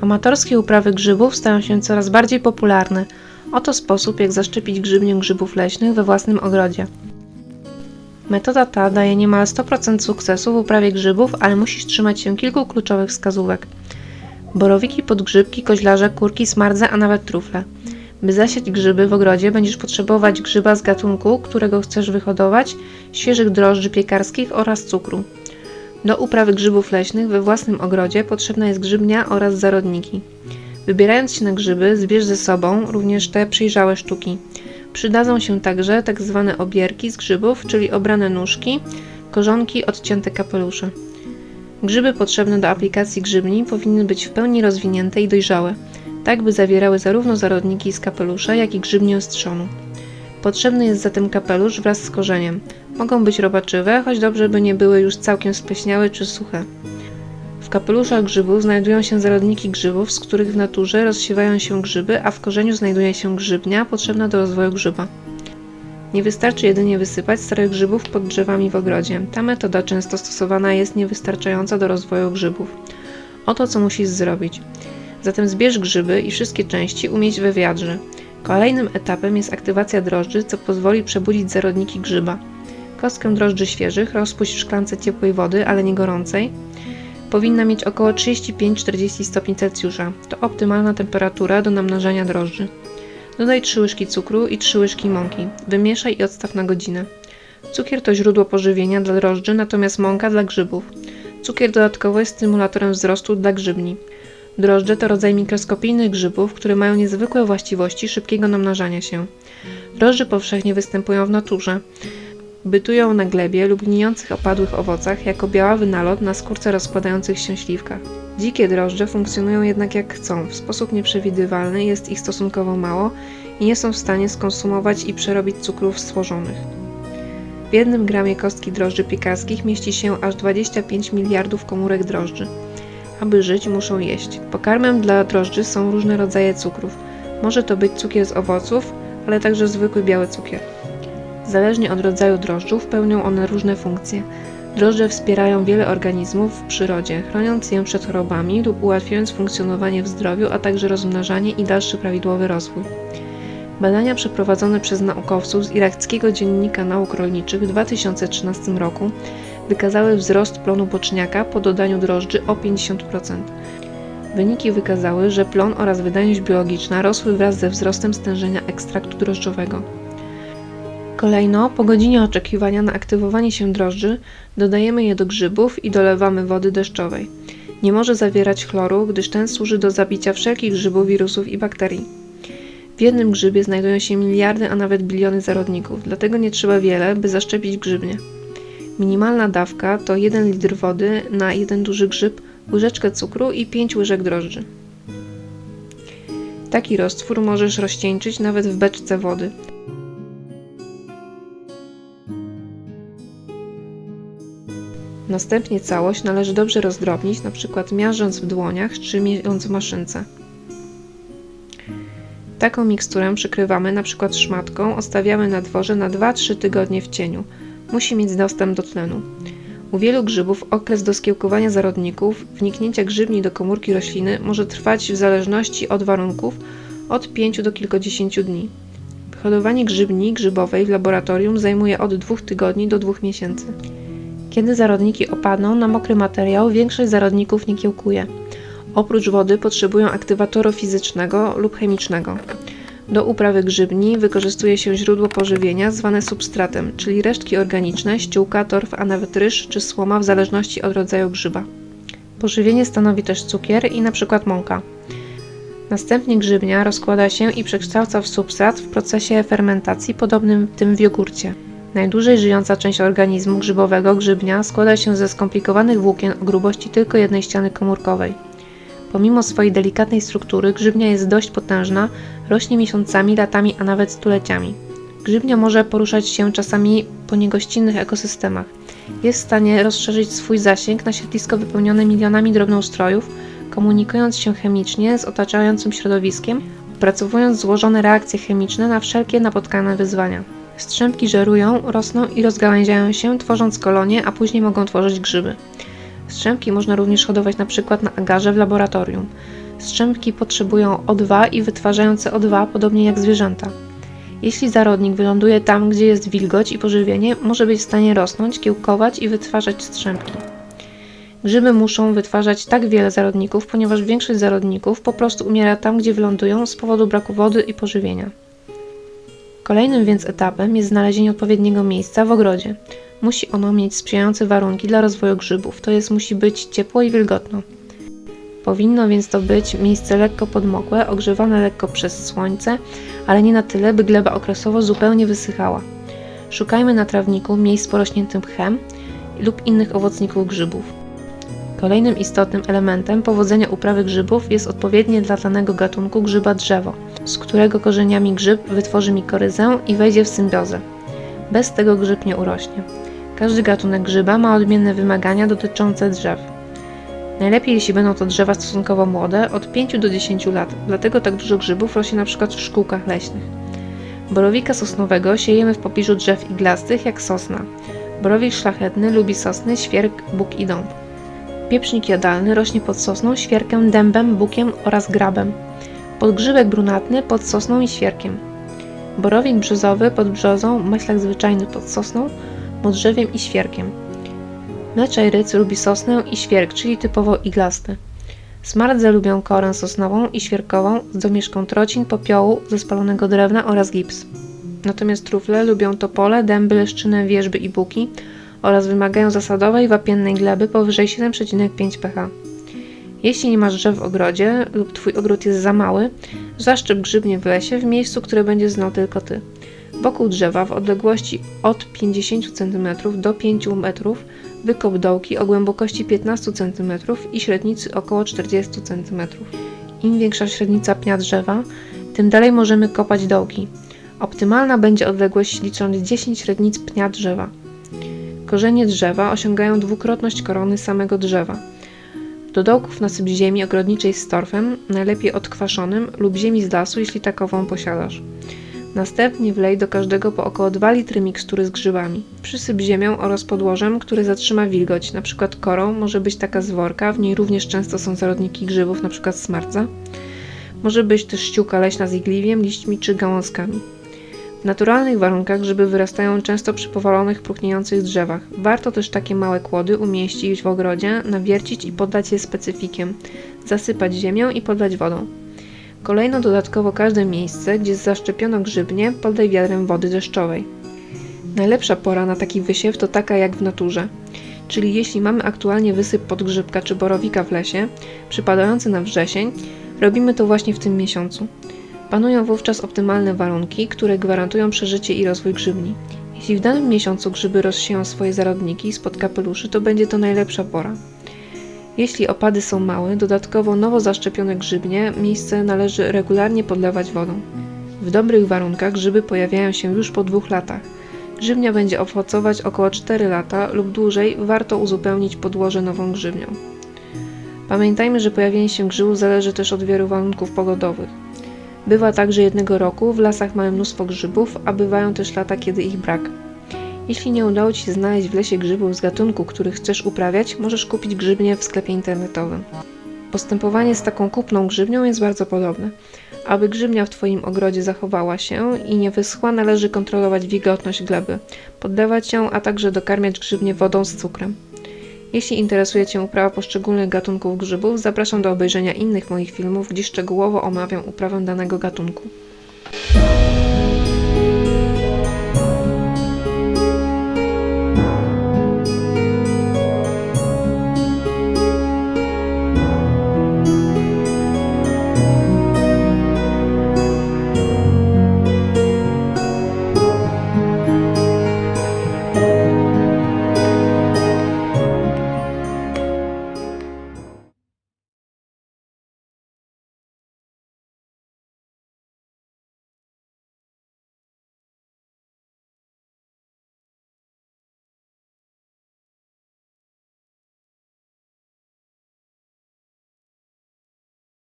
Amatorskie uprawy grzybów stają się coraz bardziej popularne. Oto sposób, jak zaszczepić grzybnię grzybów leśnych we własnym ogrodzie. Metoda ta daje niemal 100% sukcesu w uprawie grzybów, ale musisz trzymać się kilku kluczowych wskazówek. Borowiki, podgrzybki, koźlarze, kurki, smardze, a nawet trufle. By zasiać grzyby w ogrodzie, będziesz potrzebować grzyba z gatunku, którego chcesz wyhodować, świeżych drożdży piekarskich oraz cukru. Do uprawy grzybów leśnych we własnym ogrodzie potrzebna jest grzybnia oraz zarodniki. Wybierając się na grzyby, zbierz ze sobą również te przejrzałe sztuki. Przydadzą się także tzw. obierki z grzybów, czyli obrane nóżki, korzonki, odcięte kapelusze. Grzyby potrzebne do aplikacji grzybni powinny być w pełni rozwinięte i dojrzałe, tak by zawierały zarówno zarodniki z kapelusza, jak i grzybnię z trzonu. Potrzebny jest zatem kapelusz wraz z korzeniem. Mogą być robaczywe, choć dobrze by nie były już całkiem spleśniałe czy suche. W kapeluszach grzybów znajdują się zarodniki grzybów, z których w naturze rozsiewają się grzyby, a w korzeniu znajduje się grzybnia potrzebna do rozwoju grzyba. Nie wystarczy jedynie wysypać starych grzybów pod drzewami w ogrodzie. Ta metoda często stosowana jest niewystarczająca do rozwoju grzybów. Oto co musisz zrobić. Zatem zbierz grzyby i wszystkie części umieść we wiadrze. Kolejnym etapem jest aktywacja drożdży, co pozwoli przebudzić zarodniki grzyba. Kostkę drożdży świeżych rozpuść w szklance ciepłej wody, ale nie gorącej. Powinna mieć około 35-40 stopni Celsjusza. To optymalna temperatura do namnażania drożdży. Dodaj 3 łyżki cukru i 3 łyżki mąki. Wymieszaj i odstaw na godzinę. Cukier to źródło pożywienia dla drożdży, natomiast mąka dla grzybów. Cukier dodatkowo jest stymulatorem wzrostu dla grzybni. Drożdże to rodzaj mikroskopijnych grzybów, które mają niezwykłe właściwości szybkiego namnażania się. Drożdże powszechnie występują w naturze. Bytują na glebie lub gnijących opadłych owocach jako białawy nalot na skórce rozkładających się śliwkach. Dzikie drożdże funkcjonują jednak jak chcą, w sposób nieprzewidywalny, jest ich stosunkowo mało i nie są w stanie skonsumować i przerobić cukrów złożonych. W 1 gramie kostki drożdży piekarskich mieści się aż 25 miliardów komórek drożdży. Aby żyć, muszą jeść. Pokarmem dla drożdży są różne rodzaje cukrów. Może to być cukier z owoców, ale także zwykły biały cukier. Zależnie od rodzaju drożdżów pełnią one różne funkcje. Drożdże wspierają wiele organizmów w przyrodzie, chroniąc je przed chorobami lub ułatwiając funkcjonowanie w zdrowiu, a także rozmnażanie i dalszy prawidłowy rozwój. Badania przeprowadzone przez naukowców z irackiego Dziennika Nauk Rolniczych w 2013 roku wykazały wzrost plonu boczniaka po dodaniu drożdży o 50%. Wyniki wykazały, że plon oraz wydajność biologiczna rosły wraz ze wzrostem stężenia ekstraktu drożdżowego. Kolejno, po godzinie oczekiwania na aktywowanie się drożdży, dodajemy je do grzybów i dolewamy wody deszczowej. Nie może zawierać chloru, gdyż ten służy do zabicia wszelkich grzybów, wirusów i bakterii. W jednym grzybie znajdują się miliardy, a nawet biliony zarodników, dlatego nie trzeba wiele, by zaszczepić grzybnię. Minimalna dawka to 1 litr wody na 1 duży grzyb, łyżeczkę cukru i 5 łyżek drożdży. Taki roztwór możesz rozcieńczyć nawet w beczce wody. Następnie całość należy dobrze rozdrobnić, np. miażdżąc w dłoniach czy mieląc w maszynce. Taką miksturę przykrywamy np. szmatką, odstawiamy na dworze na 2-3 tygodnie w cieniu. Musi mieć dostęp do tlenu. U wielu grzybów okres doskiełkowania zarodników, wniknięcia grzybni do komórki rośliny może trwać w zależności od warunków od 5 do kilkudziesięciu dni. Wyhodowanie grzybni grzybowej w laboratorium zajmuje od 2 tygodni do 2 miesięcy. Kiedy zarodniki opadną na mokry materiał, większość zarodników nie kiełkuje. Oprócz wody potrzebują aktywatoru fizycznego lub chemicznego. Do uprawy grzybni wykorzystuje się źródło pożywienia zwane substratem, czyli resztki organiczne, ściółka, torf, a nawet ryż czy słoma w zależności od rodzaju grzyba. Pożywienie stanowi też cukier i np. mąka. Następnie grzybnia rozkłada się i przekształca w substrat w procesie fermentacji podobnym tym w jogurcie. Najdłużej żyjąca część organizmu grzybowego, grzybnia, składa się ze skomplikowanych włókien o grubości tylko jednej ściany komórkowej. Pomimo swojej delikatnej struktury, grzybnia jest dość potężna, rośnie miesiącami, latami, a nawet stuleciami. Grzybnia może poruszać się czasami po niegościnnych ekosystemach. Jest w stanie rozszerzyć swój zasięg na siedlisko wypełnione milionami drobnoustrojów, komunikując się chemicznie z otaczającym środowiskiem, opracowując złożone reakcje chemiczne na wszelkie napotkane wyzwania. Strzępki żerują, rosną i rozgałęziają się, tworząc kolonie, a później mogą tworzyć grzyby. Strzępki można również hodować np. na agarze w laboratorium. Strzępki potrzebują O2 i wytwarzają CO2 podobnie jak zwierzęta. Jeśli zarodnik wyląduje tam, gdzie jest wilgoć i pożywienie, może być w stanie rosnąć, kiełkować i wytwarzać strzępki. Grzyby muszą wytwarzać tak wiele zarodników, ponieważ większość zarodników po prostu umiera tam, gdzie wylądują z powodu braku wody i pożywienia. Kolejnym więc etapem jest znalezienie odpowiedniego miejsca w ogrodzie. Musi ono mieć sprzyjające warunki dla rozwoju grzybów, to jest musi być ciepło i wilgotno. Powinno więc to być miejsce lekko podmokłe, ogrzewane lekko przez słońce, ale nie na tyle, by gleba okresowo zupełnie wysychała. Szukajmy na trawniku miejsc porośniętym mchem lub innych owocników grzybów. Kolejnym istotnym elementem powodzenia uprawy grzybów jest odpowiednie dla danego gatunku grzyba drzewo, z którego korzeniami grzyb wytworzy mikoryzę i wejdzie w symbiozę. Bez tego grzyb nie urośnie. Każdy gatunek grzyba ma odmienne wymagania dotyczące drzew. Najlepiej, jeśli będą to drzewa stosunkowo młode, od 5 do 10 lat, dlatego tak dużo grzybów rośnie np. w szkółkach leśnych. Borowika sosnowego siejemy w pobliżu drzew iglastych jak sosna. Borowik szlachetny lubi sosny, świerk, bóg i dąb. Pieprznik jadalny rośnie pod sosną, świerkiem, dębem, bukiem oraz grabem. Podgrzybek brunatny pod sosną i świerkiem. Borowik brzozowy pod brzozą, maślak zwyczajny pod sosną, modrzewiem i świerkiem. Mleczaj ryc lubi sosnę i świerk, czyli typowo iglasty. Smardze lubią korę sosnową i świerkową z domieszką trocin, popiołu ze spalonego drewna oraz gips. Natomiast trufle lubią topole, dęby, leszczynę, wierzby i buki oraz wymagają zasadowej, wapiennej gleby powyżej 7,5 pH. Jeśli nie masz drzew w ogrodzie lub Twój ogród jest za mały, zaszczep grzybnie w lesie w miejscu, które będziesz znał tylko Ty. Wokół drzewa w odległości od 50 cm do 5 metrów wykop dołki o głębokości 15 cm i średnicy około 40 cm. Im większa średnica pnia drzewa, tym dalej możemy kopać dołki. Optymalna będzie odległość licząc 10 średnic pnia drzewa. Korzenie drzewa osiągają dwukrotność korony samego drzewa. Do dołków nasyp ziemi ogrodniczej z torfem, najlepiej odkwaszonym lub ziemi z lasu, jeśli takową posiadasz. Następnie wlej do każdego po około 2 litry mikstury z grzybami. Przysyp ziemią oraz podłożem, które zatrzyma wilgoć, np. korą, może być taka z worka, w niej również często są zarodniki grzybów, np. smardza. Może być też ściółka leśna z igliwiem, liśćmi czy gałązkami. W naturalnych warunkach grzyby wyrastają często przy powalonych, próchniejących drzewach. Warto też takie małe kłody umieścić w ogrodzie, nawiercić i poddać je specyfikiem, zasypać ziemią i podlać wodą. Kolejno dodatkowo każde miejsce, gdzie zaszczepiono grzybnie, podaj wiadrem wody deszczowej. Najlepsza pora na taki wysiew to taka jak w naturze. Czyli jeśli mamy aktualnie wysyp podgrzybka czy borowika w lesie, przypadający na wrzesień, robimy to właśnie w tym miesiącu. Panują wówczas optymalne warunki, które gwarantują przeżycie i rozwój grzybni. Jeśli w danym miesiącu grzyby rozsieją swoje zarodniki spod kapeluszy, to będzie to najlepsza pora. Jeśli opady są małe, dodatkowo nowo zaszczepione grzybnie miejsce należy regularnie podlewać wodą. W dobrych warunkach grzyby pojawiają się już po 2 latach. Grzybnia będzie owocować około 4 lata lub dłużej, warto uzupełnić podłoże nową grzybnią. Pamiętajmy, że pojawienie się grzybów zależy też od wielu warunków pogodowych. Bywa tak, że jednego roku w lasach mamy mnóstwo grzybów, a bywają też lata, kiedy ich brak. Jeśli nie udało Ci się znaleźć w lesie grzybów z gatunku, który chcesz uprawiać, możesz kupić grzybnie w sklepie internetowym. Postępowanie z taką kupną grzybnią jest bardzo podobne. Aby grzybnia w Twoim ogrodzie zachowała się i nie wyschła, należy kontrolować wilgotność gleby, podlewać ją, a także dokarmiać grzybnię wodą z cukrem. Jeśli interesuje Cię uprawa poszczególnych gatunków grzybów, zapraszam do obejrzenia innych moich filmów, gdzie szczegółowo omawiam uprawę danego gatunku.